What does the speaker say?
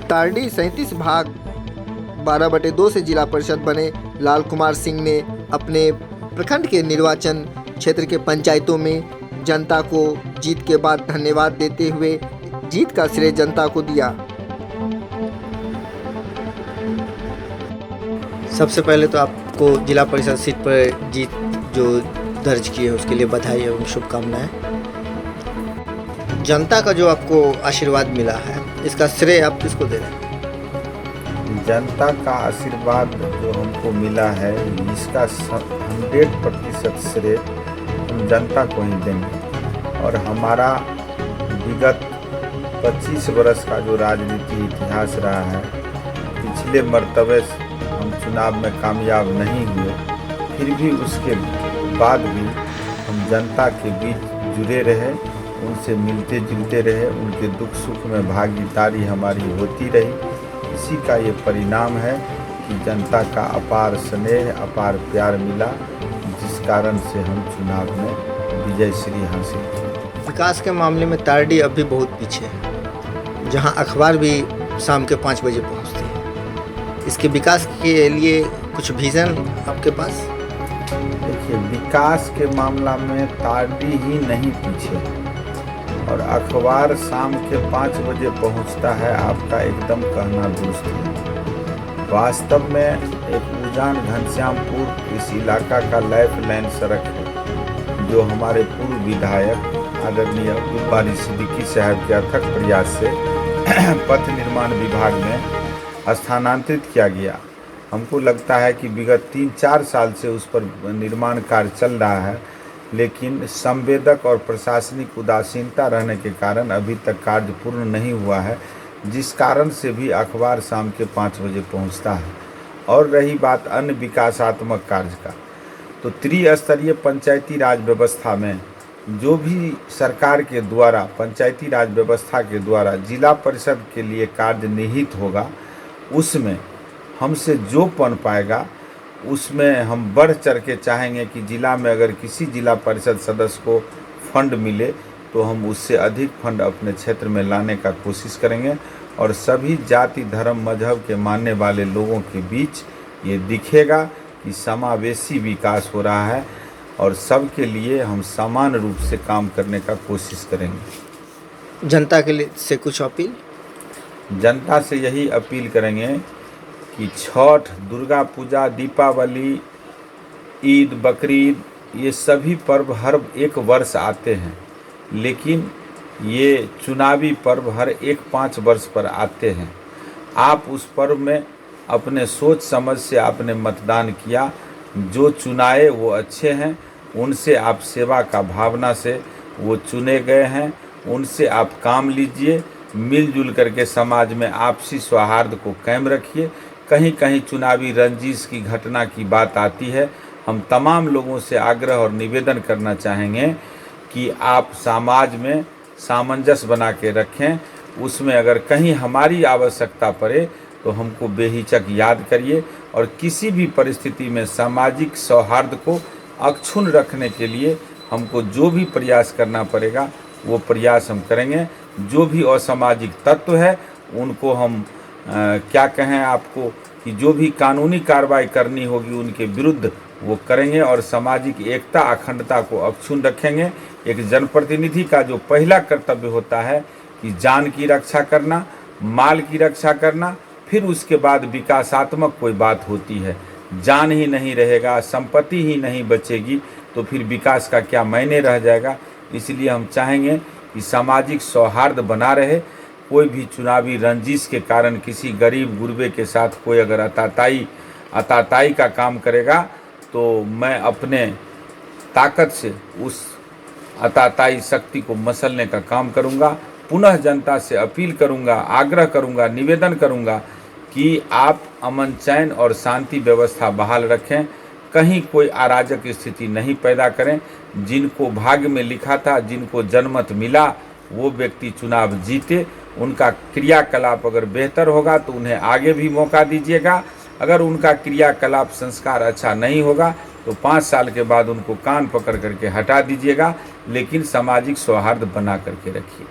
तारडी 37 भाग 12/2 से जिला परिषद बने लाल कुमार सिंह ने अपने प्रखंड के निर्वाचन क्षेत्र के पंचायतों में जनता को जीत के बाद धन्यवाद देते हुए जीत का श्रेय जनता को दिया। सबसे पहले तो आपको जिला परिषद सीट पर जीत जो दर्ज की है उसके लिए बधाई एवं शुभकामनाएं। जनता का जो आपको आशीर्वाद मिला है इसका श्रेय आप किसको दे रहे हैं? जनता का आशीर्वाद जो हमको मिला है इसका 100% श्रेय हम जनता को ही देंगे। और हमारा विगत 25 वर्ष का जो राजनीति इतिहास रहा है, पिछले मर्तबे हम चुनाव में कामयाब नहीं हुए, फिर भी उसके बाद भी हम जनता के बीच जुड़े रहे, उनसे मिलते जुलते रहे, उनके दुख सुख में भागीदारी हमारी होती रही। इसी का ये परिणाम है कि जनता का अपार स्नेह, अपार प्यार मिला, जिस कारण से हम चुनाव में विजय श्री हासिल की। विकास के मामले में तारडी अभी बहुत पीछे है, जहां अखबार भी शाम के 5 बजे पहुंचती है। इसके विकास के लिए कुछ विजन आपके पास? देखिए, विकास के मामला में तारडी ही नहीं पीछे, और अखबार शाम के 5 बजे पहुंचता है, आपका एकदम कहना दुरुस्त है। वास्तव में एक उजान घनश्यामपुर इस इलाका का लाइफ लाइन सड़क है, जो हमारे पूर्व विधायक आदरणीय अब्दुल बारी सिद्दीकी साहब के अथक प्रयास से पथ निर्माण विभाग में स्थानांतरित किया गया। हमको लगता है कि विगत 3-4 साल से उस पर निर्माण कार्य चल रहा है, लेकिन संवेदक और प्रशासनिक उदासीनता रहने के कारण अभी तक कार्य पूर्ण नहीं हुआ है, जिस कारण से भी अखबार शाम के 5 बजे पहुंचता है। और रही बात अन्य विकासात्मक कार्य का, तो त्रिस्तरीय पंचायती राज व्यवस्था में जो भी सरकार के द्वारा पंचायती राज व्यवस्था के द्वारा जिला परिषद के लिए कार्य निहित होगा, उसमें हमसे जो बन पाएगा उसमें हम बढ़ चढ़ के चाहेंगे कि जिला में अगर किसी जिला परिषद सदस्य को फंड मिले तो हम उससे अधिक फंड अपने क्षेत्र में लाने का कोशिश करेंगे। और सभी जाति धर्म मजहब के मानने वाले लोगों के बीच ये दिखेगा कि समावेशी विकास हो रहा है, और सबके लिए हम समान रूप से काम करने का कोशिश करेंगे। जनता के लिए से कुछ अपील? जनता से यही अपील करेंगे कि छठ, दुर्गा पूजा, दीपावली, ईद, बकरीद, ये सभी पर्व हर एक वर्ष आते हैं, लेकिन ये चुनावी पर्व हर एक 5 वर्ष पर आते हैं। आप उस पर्व में अपने सोच समझ से आपने मतदान किया, जो चुनाए वो अच्छे हैं, उनसे आप सेवा का भावना से वो चुने गए हैं, उनसे आप काम लीजिए, मिलजुल करके समाज में आपसी सौहार्द को कायम रखिए। कहीं कहीं चुनावी रंजिश की घटना की बात आती है, हम तमाम लोगों से आग्रह और निवेदन करना चाहेंगे कि आप समाज में सामंजस्य बना के रखें। उसमें अगर कहीं हमारी आवश्यकता पड़े तो हमको बेहिचक याद करिए, और किसी भी परिस्थिति में सामाजिक सौहार्द को अक्षुण्ण रखने के लिए हमको जो भी प्रयास करना पड़ेगा वो प्रयास हम करेंगे। जो भी असामाजिक तत्व है उनको हम क्या कहें आपको कि जो भी कानूनी कार्रवाई करनी होगी उनके विरुद्ध वो करेंगे, और सामाजिक एकता अखंडता को अक्षुण्ण रखेंगे। एक जनप्रतिनिधि का जो पहला कर्तव्य होता है कि जान की रक्षा करना, माल की रक्षा करना, फिर उसके बाद विकासात्मक कोई बात होती है। जान ही नहीं रहेगा, संपत्ति ही नहीं बचेगी, तो फिर विकास का क्या मायने रह जाएगा। इसलिए हम चाहेंगे कि सामाजिक सौहार्द बना रहे। कोई भी चुनावी रंजिश के कारण किसी गरीब गुरबे के साथ कोई अगर अताताई का काम करेगा तो मैं अपने ताकत से उस अताताई शक्ति को मसलने का काम करूंगा। पुनः जनता से अपील करूंगा, आग्रह करूंगा, निवेदन करूंगा कि आप अमन चैन और शांति व्यवस्था बहाल रखें, कहीं कोई अराजक स्थिति नहीं पैदा करें। जिनको भाग्य में लिखा था, जिनको जनमत मिला, वो व्यक्ति चुनाव जीते। उनका क्रियाकलाप अगर बेहतर होगा तो उन्हें आगे भी मौका दीजिएगा। अगर उनका क्रियाकलाप संस्कार अच्छा नहीं होगा तो 5 साल के बाद उनको कान पकड़ करके हटा दीजिएगा, लेकिन सामाजिक सौहार्द बना करके रखिए।